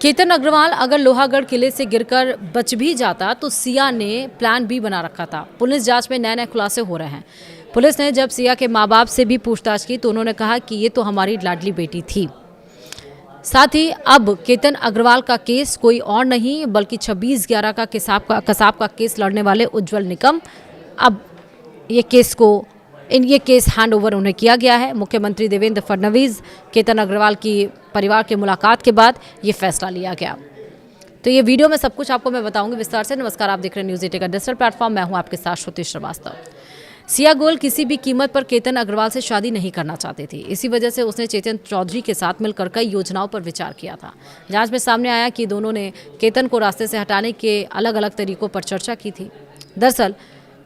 केतन अग्रवाल अगर लोहागढ़ किले से गिरकर बच भी जाता तो सिया ने प्लान बी बना रखा था। पुलिस जांच में नए नए खुलासे हो रहे हैं। पुलिस ने जब सिया के मां बाप से भी पूछताछ की तो उन्होंने कहा कि ये तो हमारी लाडली बेटी थी। साथ ही अब केतन अग्रवाल का केस कोई और नहीं बल्कि 26/11 का कसाब का केस लड़ने वाले उज्जवल निकम, अब ये केस हैंड ओवर उन्हें किया गया है। मुख्यमंत्री देवेंद्र फडणवीस केतन अग्रवाल की परिवार की मुलाकात के बाद ये फैसला लिया गया। तो ये वीडियो में सब कुछ आपको मैं बताऊंगी विस्तार से। नमस्कार, आप देख रहे हैं न्यूज़ 18 का डिजिटल प्लेटफॉर्म। मैं हूं आपके साथ श्रुति श्रीवास्तव। सिया गोयल किसी भी कीमत पर केतन अग्रवाल से शादी नहीं करना चाहती थी। इसी वजह से उसने चेतन चौधरी के साथ मिलकर कई योजनाओं पर विचार किया था। जांच में सामने आया कि दोनों ने केतन को रास्ते से हटाने के अलग अलग तरीकों पर चर्चा की थी। दरअसल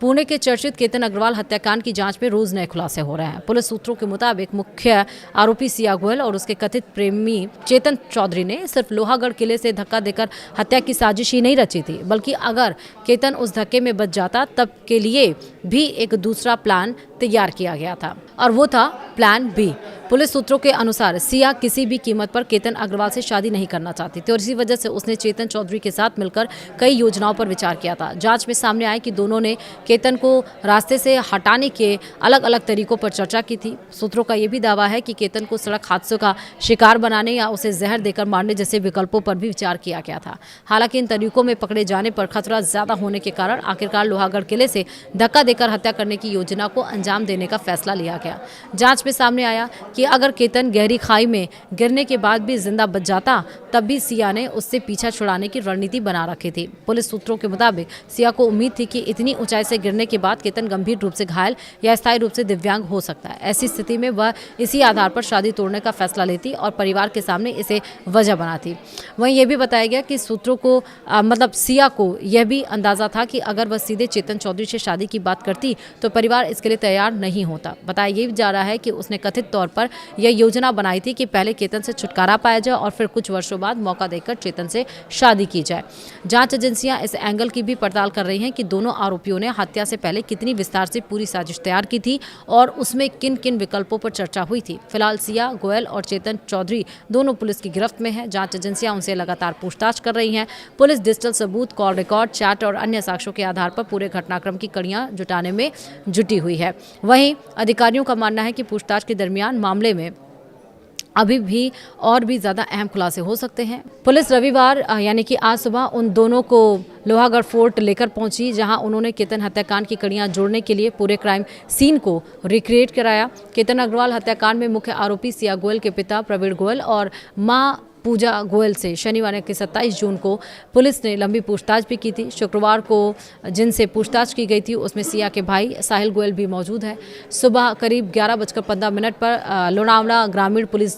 पुणे के चर्चित केतन अग्रवाल हत्याकांड की जांच में रोज नए खुलासे हो रहे हैं। पुलिस सूत्रों के मुताबिक मुख्य आरोपी सिया गोयल और उसके कथित प्रेमी चेतन चौधरी ने सिर्फ लोहागढ़ किले से धक्का देकर हत्या की साजिश ही नहीं रची थी, बल्कि अगर केतन उस धक्के में बच जाता तब के लिए भी एक दूसरा प्लान तैयार किया गया था और वो था प्लान बी। पुलिस सूत्रों के अनुसार सिया किसी भी कीमत पर केतन अग्रवाल से शादी नहीं करना चाहती थी और इसी वजह से उसने चेतन चौधरी के साथ मिलकर कई योजनाओं पर विचार किया था। जांच में सामने आया कि दोनों ने केतन को रास्ते से हटाने के अलग अलग तरीकों पर चर्चा की थी। सूत्रों का यह भी दावा है कि केतन को सड़क हादसों का शिकार बनाने या उसे जहर देकर मारने जैसे विकल्पों पर भी विचार किया गया था। हालांकि इन तरीकों में पकड़े जाने पर खतरा ज्यादा होने के कारण आखिरकार लोहागढ़ किले से धक्का देकर हत्या करने की योजना को अंजाम देने का फैसला लिया गया। जांच में सामने आया कि अगर केतन गहरी खाई में गिरने के बाद भी जिंदा बच जाता तब भी सिया ने उससे पीछा छुड़ाने की रणनीति बना रखी थी। पुलिस सूत्रों के मुताबिक सिया को उम्मीद थी कि इतनी ऊंचाई से गिरने के बाद केतन गंभीर रूप से घायल या स्थायी रूप से दिव्यांग हो सकता है। ऐसी स्थिति में वह इसी आधार पर शादी तोड़ने का फैसला लेती और परिवार के सामने इसे वजह बनाती। वहीं यह भी बताया गया कि सूत्रों को सिया को यह भी अंदाजा था कि अगर वह सीधे चेतन चौधरी से शादी की बात करती तो परिवार इसके लिए तैयार नहीं होता। बताया यह जा रहा है कि उसने कथित तौर पर यह योजना बनाई थी कि पहले केतन से छुटकारा पाया जाए और फिर कुछ वर्षों बाद मौका देकर चेतन से शादी की जाए। जांच एजेंसियां इस एंगल की भी पड़ताल कर रही हैं कि दोनों आरोपियों ने हत्या से पहले कितनी विस्तार से पूरी साजिश तैयार की थी और उसमें किन किन विकल्पों पर चर्चा हुई थी। फिलहाल सिया गोयल और चेतन चौधरी दोनों पुलिस की गिरफ्त में है। जांच एजेंसियां उनसे लगातार पूछताछ कर रही हैं। पुलिस डिजिटल सबूत, कॉल रिकॉर्ड, चैट और अन्य साक्ष्यों के आधार पर पूरे घटनाक्रम की कड़ियां जुटाने में जुटी हुई है। वहीं अधिकारियों का मानना है कि पूछताछ के दरमियान मामले में अभी भी और भी ज़्यादा अहम खुलासे हो सकते हैं। पुलिस रविवार यानी कि आज सुबह उन दोनों को लोहागढ़ फोर्ट लेकर पहुंची, जहां उन्होंने केतन हत्याकांड की कड़ियां जोड़ने के लिए पूरे क्राइम सीन को रिक्रिएट कराया। केतन अग्रवाल हत्याकांड में मुख्य आरोपी सिया गोयल के पिता प्रवीण गोयल और मां पूजा गोयल से शनिवार के 27 जून को पुलिस ने लंबी पूछताछ भी की थी। शुक्रवार को जिनसे पूछताछ की गई थी उसमें सिया के भाई साहिल गोयल भी मौजूद है। सुबह करीब 11:15 पर लोनावला ग्रामीण पुलिस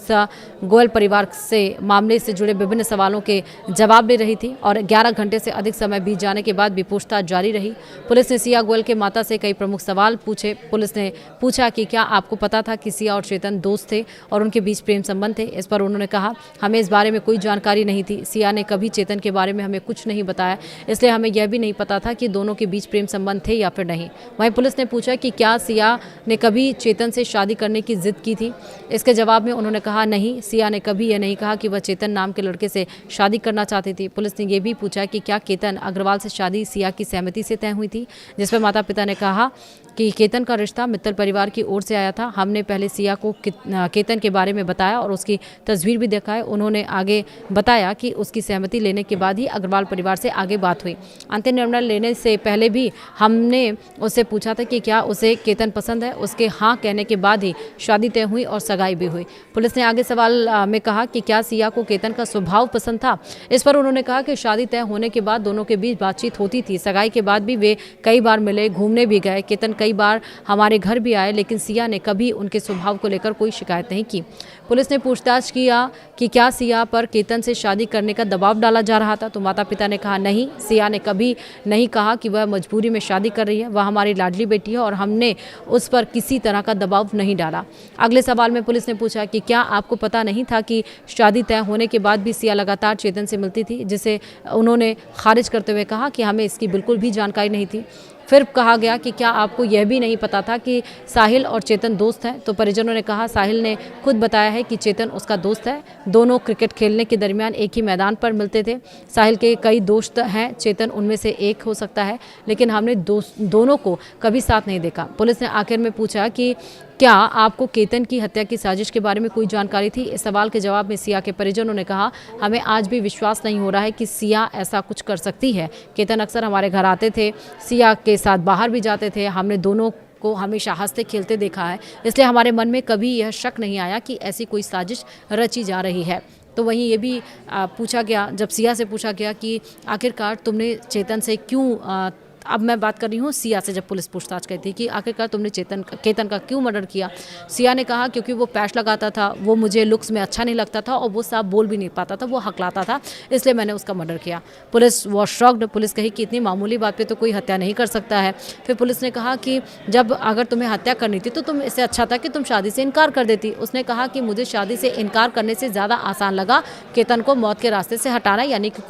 गोयल परिवार से मामले से जुड़े विभिन्न सवालों के जवाब ले रही थी और 11 घंटे से अधिक समय बीत जाने के बाद भी पूछताछ जारी रही। पुलिस ने सिया गोयल के माता से कई प्रमुख सवाल पूछे। पुलिस ने पूछा कि क्या आपको पता था कि सिया और चेतन दोस्त थे और उनके बीच प्रेम संबंध थे। इस पर उन्होंने कहा, हमें इस बारे में कोई जानकारी नहीं थी। सिया ने कभी चेतन के बारे में हमें कुछ नहीं बताया, इसलिए हमें यह भी नहीं पता था कि दोनों के बीच प्रेम संबंध थे या फिर नहीं। वहीं पुलिस ने पूछा कि क्या सिया ने कभी चेतन से शादी करने की जिद की थी। इसके जवाब में उन्होंने कहा, नहीं, सिया ने कभी यह नहीं कहा कि वह चेतन नाम के लड़के से शादी करना चाहती थी। पुलिस ने यह भी पूछा कि क्या केतन अग्रवाल से शादी सिया की सहमति से तय हुई थी, जिस पर माता पिता ने कहा कि केतन का रिश्ता मित्तल परिवार की ओर से आया था। हमने पहले सिया को केतन के बारे में बताया और उसकी तस्वीर भी दिखाई। उन्होंने आगे बताया कि उसकी सहमति लेने के बाद ही अग्रवाल परिवार से आगे बात हुई। अंतिम निर्णय लेने से पहले भी हमने उससे पूछा था कि क्या उसे केतन पसंद है। उसके हाँ कहने के बाद ही शादी तय हुई और सगाई भी हुई। पुलिस ने आगे सवाल में कहा कि क्या सिया को केतन का स्वभाव पसंद था। इस पर उन्होंने कहा कि शादी तय होने के बाद दोनों के बीच बातचीत होती थी। सगाई के बाद भी वे कई बार मिले, घूमने भी गए। केतन कई बार हमारे घर भी आए, लेकिन सिया ने कभी उनके स्वभाव को लेकर कोई शिकायत नहीं की। पुलिस ने पूछताछ किया कि क्या सिया पर केतन से शादी करने का दबाव डाला जा रहा था, तो माता पिता ने कहा, नहीं, सिया ने कभी नहीं कहा कि वह मजबूरी में शादी कर रही है। वह हमारी लाडली बेटी है और हमने उस पर किसी तरह का दबाव नहीं डाला। अगले सवाल में पुलिस ने पूछा कि क्या आपको पता नहीं था कि शादी तय होने के बाद भी सिया लगातार चेतन से मिलती थी, जिसे उन्होंने खारिज करते हुए कहा कि हमें इसकी बिल्कुल भी जानकारी नहीं थी। फिर कहा गया कि क्या आपको यह भी नहीं पता था कि साहिल और चेतन दोस्त हैं? तो परिजनों ने कहा साहिल ने खुद बताया है कि चेतन उसका दोस्त है, दोनों क्रिकेट खेलने के दरमियान एक ही मैदान पर मिलते थे। साहिल के कई दोस्त हैं, चेतन उनमें से एक हो सकता है, लेकिन हमने दोनों को कभी साथ नहीं देखा। पुलिस ने आखिर में पूछा कि क्या आपको केतन की हत्या की साजिश के बारे में कोई जानकारी थी? इस सवाल के जवाब में सिया के परिजनों ने कहा हमें आज भी विश्वास नहीं हो रहा है कि सिया ऐसा कुछ कर सकती है। केतन अक्सर हमारे घर आते थे, सिया के साथ बाहर भी जाते थे, हमने दोनों को हमेशा हंसते खेलते देखा है, इसलिए हमारे मन में कभी यह शक नहीं आया कि ऐसी कोई साजिश रची जा रही है। तो वहीं ये भी पूछा गया, जब सिया से पूछा गया कि आखिरकार तुमने चेतन से क्यों अब मैं बात कर रही हूँ सिया से, जब पुलिस पूछताछ करती थी कि आखिरकार तुमने केतन का क्यों मर्डर किया, सिया ने कहा क्योंकि वो पैच लगाता था, वो मुझे लुक्स में अच्छा नहीं लगता था और वो साफ बोल भी नहीं पाता था, वो हकलाता था, इसलिए मैंने उसका मर्डर किया। Police was shocked. पुलिस कही कि इतनी मामूली बात पे तो कोई हत्या नहीं कर सकता है। फिर पुलिस ने कहा कि जब अगर तुम्हें हत्या करनी थी तो तुम इससे अच्छा था कि तुम शादी से इनकार कर देती। उसने कहा कि मुझे शादी से इनकार करने से ज़्यादा आसान लगा केतन को मौत के रास्ते से हटाना, यानी कि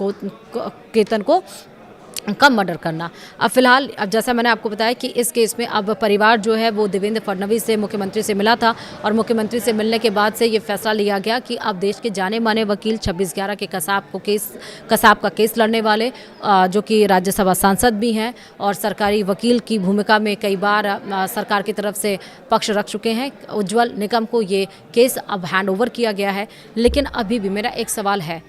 केतन को कम मर्डर करना। अब फिलहाल जैसा मैंने आपको बताया कि इस केस में अब परिवार जो है वो देवेंद्र फडणवीस से, मुख्यमंत्री से मिला था और मुख्यमंत्री से मिलने के बाद से ये फैसला लिया गया कि अब देश के जाने माने वकील 26/11 के कसाब का केस लड़ने वाले, जो कि राज्यसभा सांसद भी हैं और सरकारी वकील की भूमिका में कई बार सरकार की तरफ से पक्ष रख चुके हैं, उज्ज्वल निकम को ये केस अब हैंड ओवर किया गया है। लेकिन अभी भी मेरा एक सवाल है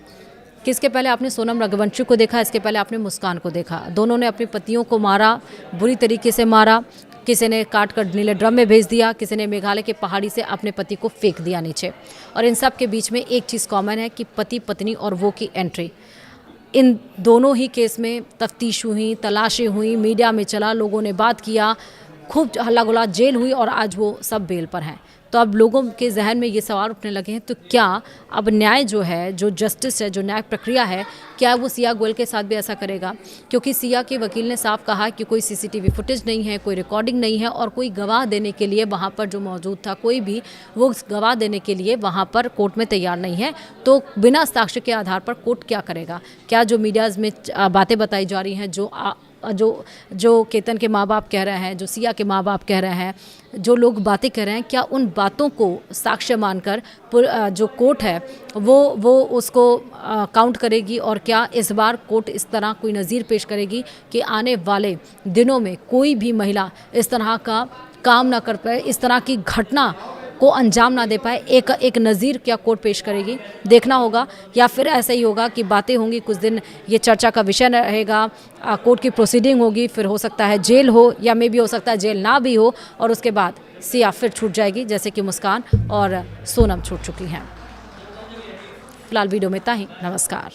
कि इसके पहले आपने सोनम रघुवंशी को देखा, इसके पहले आपने मुस्कान को देखा, दोनों ने अपनी पतियों को मारा, बुरी तरीके से मारा, किसी ने काट कर नीले ड्रम में भेज दिया, किसी ने मेघालय के पहाड़ी से अपने पति को फेंक दिया नीचे। और इन सब के बीच में एक चीज़ कॉमन है कि पति पत्नी और वो की एंट्री। इन दोनों ही केस में तफ्तीश हुई, तलाशी हुई, मीडिया में चला, लोगों ने बात किया, खूब हल्ला गुल्ला, जेल हुई और आज वो सब बेल पर हैं। तो अब लोगों के जहन में ये सवाल उठने लगे हैं, तो क्या अब न्याय जो है, जो जस्टिस है, जो न्याय प्रक्रिया है, क्या वो सिया गोयल के साथ भी ऐसा करेगा? क्योंकि सिया के वकील ने साफ कहा कि कोई सीसीटीवी फुटेज नहीं है, कोई रिकॉर्डिंग नहीं है और कोई गवाह देने के लिए वहाँ पर जो मौजूद था, कोई भी वो गवाह देने के लिए वहाँ पर कोर्ट में तैयार नहीं है। तो बिना साक्ष्य के आधार पर कोर्ट क्या करेगा? क्या जो मीडियाज़ में बातें बताई जा रही हैं, जो केतन के माँ बाप कह रहे हैं, जो सिया के माँ बाप कह रहे हैं, जो लोग बातें कर रहे हैं, क्या उन बातों को साक्ष्य मानकर जो कोर्ट है वो उसको काउंट करेगी? और क्या इस बार कोर्ट इस तरह कोई नज़ीर पेश करेगी कि आने वाले दिनों में कोई भी महिला इस तरह का काम ना कर पाए, इस तरह की घटना को अंजाम ना दे पाए? एक नज़ीर क्या कोर्ट पेश करेगी, देखना होगा। या फिर ऐसा ही होगा कि बातें होंगी, कुछ दिन ये चर्चा का विषय रहेगा, कोर्ट की प्रोसीडिंग होगी, फिर हो सकता है जेल हो या मे भी हो सकता है जेल ना भी हो और उसके बाद सिया फिर छूट जाएगी, जैसे कि मुस्कान और सोनम छूट चुकी हैं। फिलहाल वीडियो में इतना ही। नमस्कार।